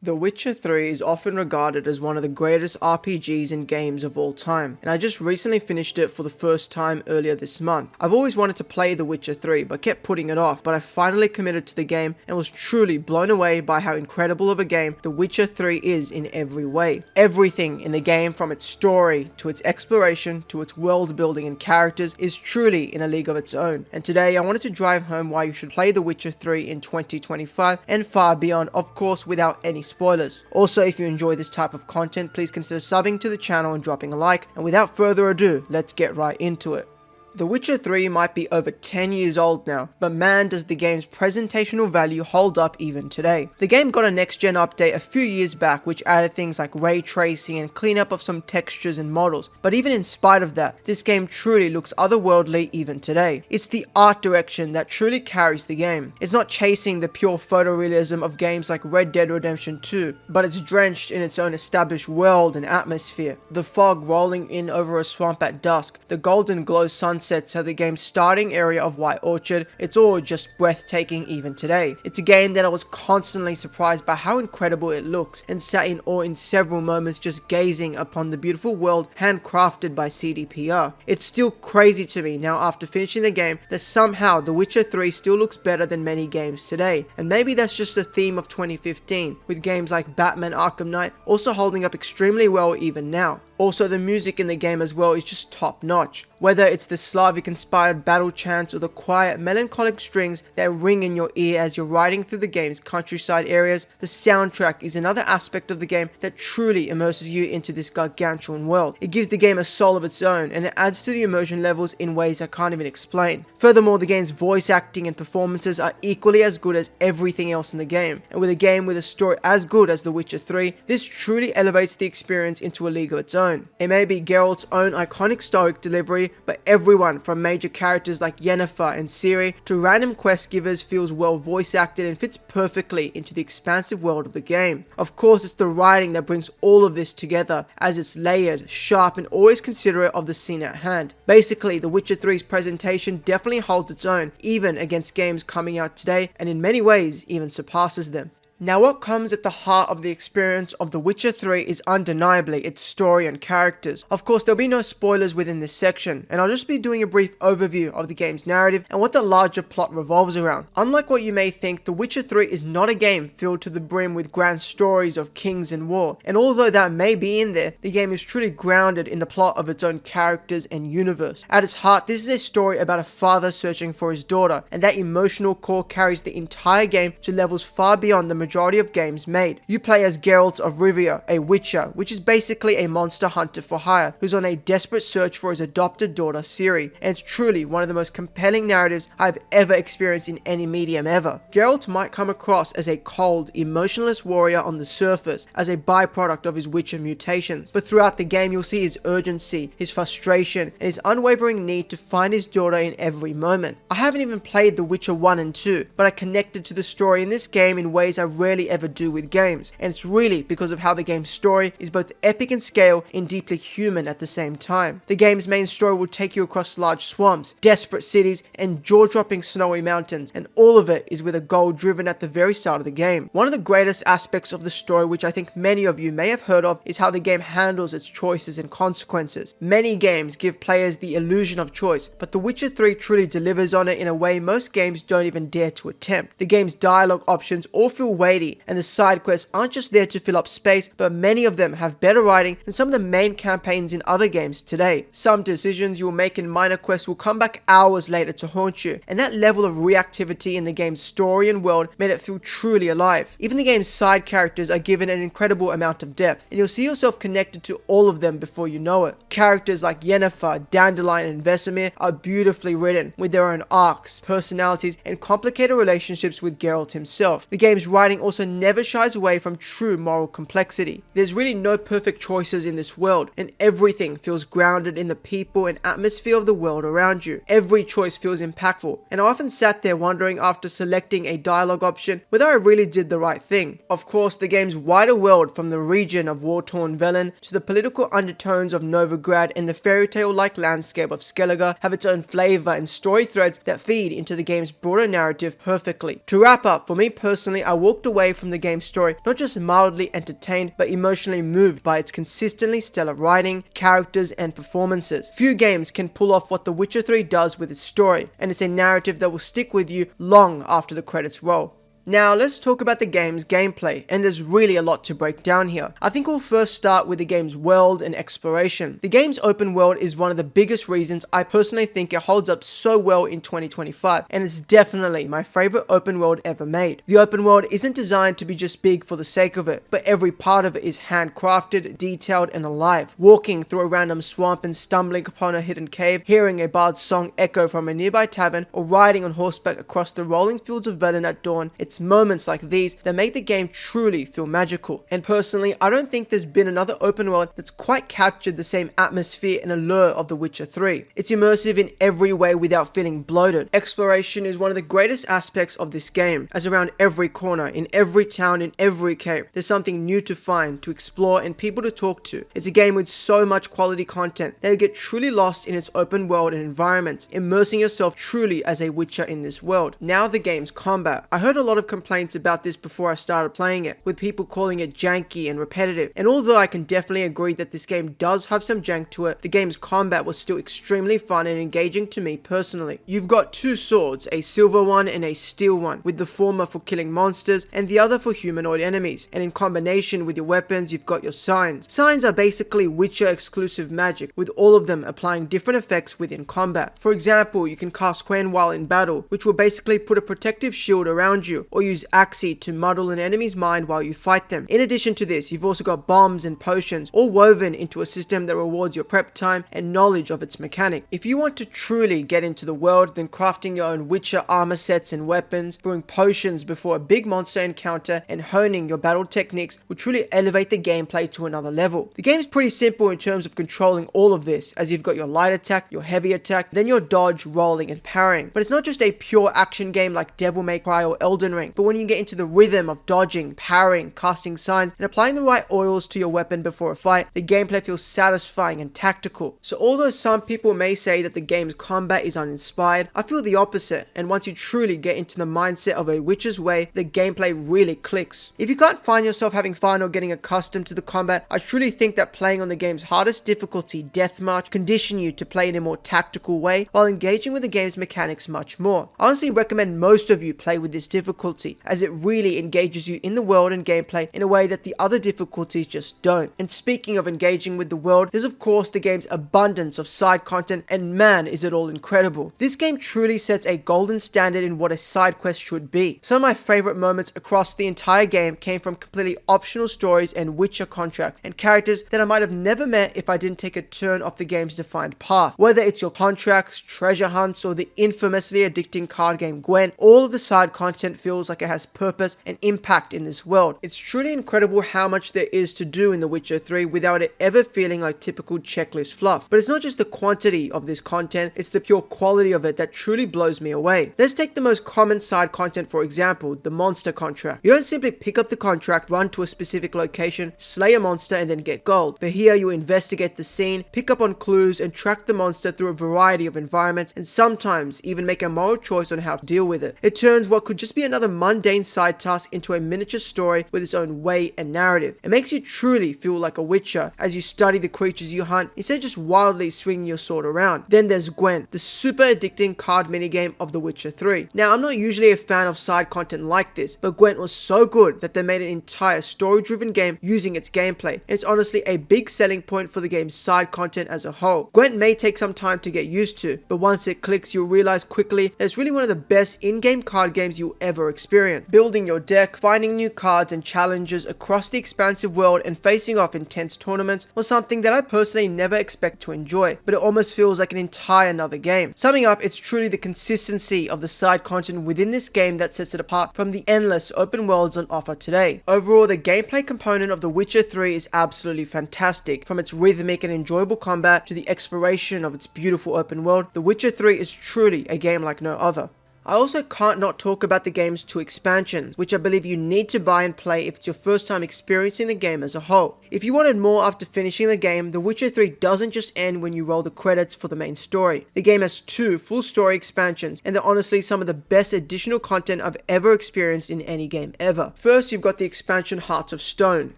The Witcher 3 is often regarded as one of the greatest RPGs and games of all time, and I just recently finished it for the first time earlier this month. I've always wanted to play The Witcher 3 but kept putting it off, but I finally committed to the game and was truly blown away by how incredible of a game The Witcher 3 is in every way. Everything in the game, from its story to its exploration to its world building and characters, is truly in a league of its own. And today I wanted to drive home why you should play The Witcher 3 in 2025 and far beyond, of course without any spoilers. Also, if you enjoy this type of content, please consider subbing to the channel and dropping a like, and without further ado, let's get right into it. The Witcher 3 might be over 10 years old now, but man does the game's presentational value hold up even today. The game got a next-gen update a few years back which added things like ray tracing and cleanup of some textures and models, but even in spite of that, this game truly looks otherworldly even today. It's the art direction that truly carries the game. It's not chasing the pure photorealism of games like Red Dead Redemption 2, but it's drenched in its own established world and atmosphere. The fog rolling in over a swamp at dusk, the golden glow sunsets at the game's starting area of White Orchard, it's all just breathtaking even today. It's a game that I was constantly surprised by how incredible it looks, and sat in awe in several moments just gazing upon the beautiful world handcrafted by CDPR. It's still crazy to me now after finishing the game that somehow The Witcher 3 still looks better than many games today, and maybe that's just the theme of 2015, with games like Batman Arkham Knight also holding up extremely well even now. Also, the music in the game as well is just top notch. Whether it's the Slavic inspired battle chants or the quiet melancholic strings that ring in your ear as you're riding through the game's countryside areas, the soundtrack is another aspect of the game that truly immerses you into this gargantuan world. It gives the game a soul of its own, and it adds to the immersion levels in ways I can't even explain. Furthermore, the game's voice acting and performances are equally as good as everything else in the game, and with a game with a story as good as The Witcher 3, this truly elevates the experience into a league of its own. It may be Geralt's own iconic stoic delivery, but everyone from major characters like Yennefer and Ciri to random quest givers feels well voice acted and fits perfectly into the expansive world of the game. Of course, it's the writing that brings all of this together, as it's layered, sharp, and always considerate of the scene at hand. Basically, The Witcher 3's presentation definitely holds its own, even against games coming out today, and in many ways even surpasses them. Now, what comes at the heart of the experience of The Witcher 3 is undeniably its story and characters. Of course, there'll be no spoilers within this section, and I'll just be doing a brief overview of the game's narrative and what the larger plot revolves around. Unlike what you may think, The Witcher 3 is not a game filled to the brim with grand stories of kings and war, and although that may be in there, the game is truly grounded in the plot of its own characters and universe. At its heart, this is a story about a father searching for his daughter, and that emotional core carries the entire game to levels far beyond the majority of games made. You play as Geralt of Rivia, a witcher, which is basically a monster hunter for hire, who's on a desperate search for his adopted daughter Ciri, and it's truly one of the most compelling narratives I've ever experienced in any medium ever. Geralt might come across as a cold, emotionless warrior on the surface, as a byproduct of his witcher mutations, but throughout the game you'll see his urgency, his frustration, and his unwavering need to find his daughter in every moment. I haven't even played The Witcher 1 and 2, but I connected to the story in this game in ways I rarely ever do with games, and it's really because of how the game's story is both epic in scale and deeply human at the same time. The game's main story will take you across large swamps, desperate cities, and jaw-dropping snowy mountains, and all of it is with a goal driven at the very start of the game. One of the greatest aspects of the story, which I think many of you may have heard of, is how the game handles its choices and consequences. Many games give players the illusion of choice, but The Witcher 3 truly delivers on it in a way most games don't even dare to attempt. The game's dialogue options all feel weighty, and the side quests aren't just there to fill up space, but many of them have better writing than some of the main campaigns in other games today. Some decisions you will make in minor quests will come back hours later to haunt you, and that level of reactivity in the game's story and world made it feel truly alive. Even the game's side characters are given an incredible amount of depth, and you'll see yourself connected to all of them before you know it. Characters like Yennefer, Dandelion, and Vesemir are beautifully written, with their own arcs, personalities, and complicated relationships with Geralt himself. The game's writing also never shies away from true moral complexity. There's really no perfect choices in this world, and everything feels grounded in the people and atmosphere of the world around you. Every choice feels impactful, and I often sat there wondering after selecting a dialogue option whether I really did the right thing. Of course, the game's wider world, from the region of war-torn Velen to the political undertones of Novigrad and the fairy tale-like landscape of Skellige, have its own flavor and story threads that feed into the game's broader narrative perfectly. To wrap up, for me personally, I walked walked away from the game's story not just mildly entertained, but emotionally moved by its consistently stellar writing, characters, and performances. Few games can pull off what The Witcher 3 does with its story, and it's a narrative that will stick with you long after the credits roll. Now let's talk about the game's gameplay, and there's really a lot to break down here. I think we'll first start with the game's world and exploration. The game's open world is one of the biggest reasons I personally think it holds up so well in 2025, and it's definitely my favorite open world ever made. The open world isn't designed to be just big for the sake of it, but every part of it is handcrafted, detailed, and alive. Walking through a random swamp and stumbling upon a hidden cave, hearing a bard's song echo from a nearby tavern, or riding on horseback across the rolling fields of Velen at dawn, it's moments like these that make the game truly feel magical. And personally, I don't think there's been another open world that's quite captured the same atmosphere and allure of The Witcher 3. It's immersive in every way without feeling bloated. Exploration is one of the greatest aspects of this game, as around every corner, in every town, in every cave, there's something new to find, to explore, and people to talk to. It's a game with so much quality content that you get truly lost in its open world and environment, immersing yourself truly as a Witcher in this world. Now the game's combat. I heard a lot of complaints about this before I started playing it, with people calling it janky and repetitive, and although I can definitely agree that this game does have some jank to it, the game's combat was still extremely fun and engaging to me personally. You've got two swords, a silver one and a steel one, with the former for killing monsters and the other for humanoid enemies, and in combination with your weapons you've got your signs. Signs are basically Witcher exclusive magic, with all of them applying different effects within combat. For example, you can cast Quen while in battle, which will basically put a protective shield around you, or use Axii to muddle an enemy's mind while you fight them. In addition to this, you've also got bombs and potions, all woven into a system that rewards your prep time and knowledge of its mechanic. If you want to truly get into the world, then crafting your own Witcher armor sets and weapons, brewing potions before a big monster encounter, and honing your battle techniques will truly elevate the gameplay to another level. The game is pretty simple in terms of controlling all of this, as you've got your light attack, your heavy attack, then your dodge, rolling, and parrying. But it's not just a pure action game like Devil May Cry or Elden Ring, but when you get into the rhythm of dodging, parrying, casting signs, and applying the right oils to your weapon before a fight, the gameplay feels satisfying and tactical. So although some people may say that the game's combat is uninspired, I feel the opposite, and once you truly get into the mindset of a Witcher's way, the gameplay really clicks. If you can't find yourself having fun or getting accustomed to the combat, I truly think that playing on the game's hardest difficulty, Deathmatch, condition you to play in a more tactical way while engaging with the game's mechanics much more. I honestly recommend most of you play with this difficulty, as it really engages you in the world and gameplay in a way that the other difficulties just don't. And speaking of engaging with the world, there's of course the game's abundance of side content, and man is it all incredible. This game truly sets a golden standard in what a side quest should be. Some of my favorite moments across the entire game came from completely optional stories and Witcher contracts, and characters that I might have never met if I didn't take a turn off the game's defined path. Whether it's your contracts, treasure hunts, or the infamously addicting card game Gwent, all of the side content feels like it has purpose and impact in this world. It's truly incredible how much there is to do in The Witcher 3 without it ever feeling like typical checklist fluff. But it's not just the quantity of this content, it's the pure quality of it that truly blows me away. Let's take the most common side content for example, the monster contract. You don't simply pick up the contract, run to a specific location, slay a monster, and then get gold. But here you investigate the scene, pick up on clues, and track the monster through a variety of environments, and sometimes even make a moral choice on how to deal with it. It turns what could just be another mundane side task into a miniature story with its own weight and narrative. It makes you truly feel like a Witcher as you study the creatures you hunt, instead of just wildly swinging your sword around. Then there's Gwent, the super addicting card minigame of The Witcher 3. Now, I'm not usually a fan of side content like this, but Gwent was so good that they made an entire story-driven game using its gameplay. It's honestly a big selling point for the game's side content as a whole. Gwent may take some time to get used to, but once it clicks, you'll realize quickly that it's really one of the best in-game card games you'll ever experience. Building your deck, finding new cards and challenges across the expansive world, and facing off intense tournaments was something that I personally never expect to enjoy, but it almost feels like an entire another game. Summing up, it's truly the consistency of the side content within this game that sets it apart from the endless open worlds on offer today. Overall, the gameplay component of The Witcher 3 is absolutely fantastic. From its rhythmic and enjoyable combat to the exploration of its beautiful open world, The Witcher 3 is truly a game like no other. I also can't not talk about the game's 2 expansions, which I believe you need to buy and play if it's your first time experiencing the game as a whole. If you wanted more after finishing the game, The Witcher 3 doesn't just end when you roll the credits for the main story. The game has 2 full story expansions, and they're honestly some of the best additional content I've ever experienced in any game ever. First, you've got the expansion Hearts of Stone,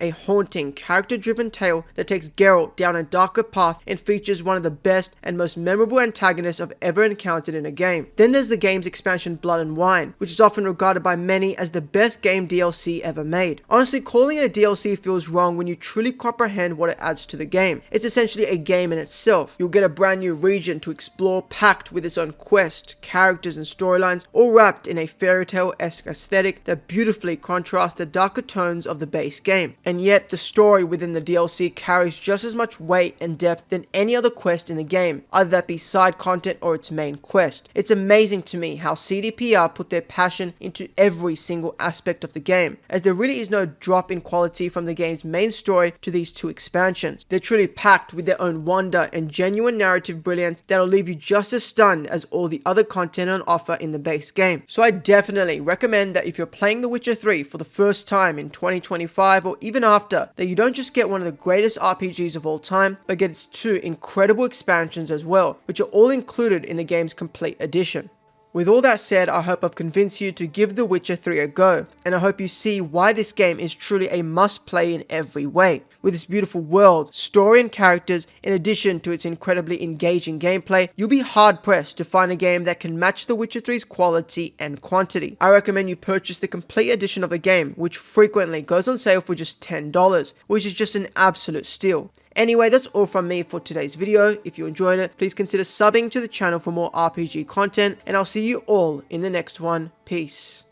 a haunting, character-driven tale that takes Geralt down a darker path and features one of the best and most memorable antagonists I've ever encountered in a game. Then there's the game's expansion Blood and Wine, which is often regarded by many as the best game DLC ever made. Honestly, calling it a DLC feels wrong when you truly comprehend what it adds to the game. It's essentially a game in itself. You'll get a brand new region to explore, packed with its own quest, characters and storylines, all wrapped in a fairy tale-esque aesthetic that beautifully contrasts the darker tones of the base game. And yet, the story within the DLC carries just as much weight and depth than any other quest in the game, either that be side content or its main quest. It's amazing to me how CDPR put their passion into every single aspect of the game, as there really is no drop in quality from the game's main story to these 2 expansions. They're truly packed with their own wonder and genuine narrative brilliance that'll leave you just as stunned as all the other content on offer in the base game. So I definitely recommend that if you're playing The Witcher 3 for the first time in 2025 or even after, that you don't just get one of the greatest RPGs of all time, but get its 2 incredible expansions as well, which are all included in the game's complete edition. With all that said, I hope I've convinced you to give The Witcher 3 a go, and I hope you see why this game is truly a must-play in every way. With its beautiful world, story and characters, in addition to its incredibly engaging gameplay, you'll be hard-pressed to find a game that can match The Witcher 3's quality and quantity. I recommend you purchase the complete edition of the game, which frequently goes on sale for just $10, which is just an absolute steal. Anyway, that's all from me for today's video. If you enjoyed it, please consider subbing to the channel for more RPG content, and I'll see you all in the next one. Peace.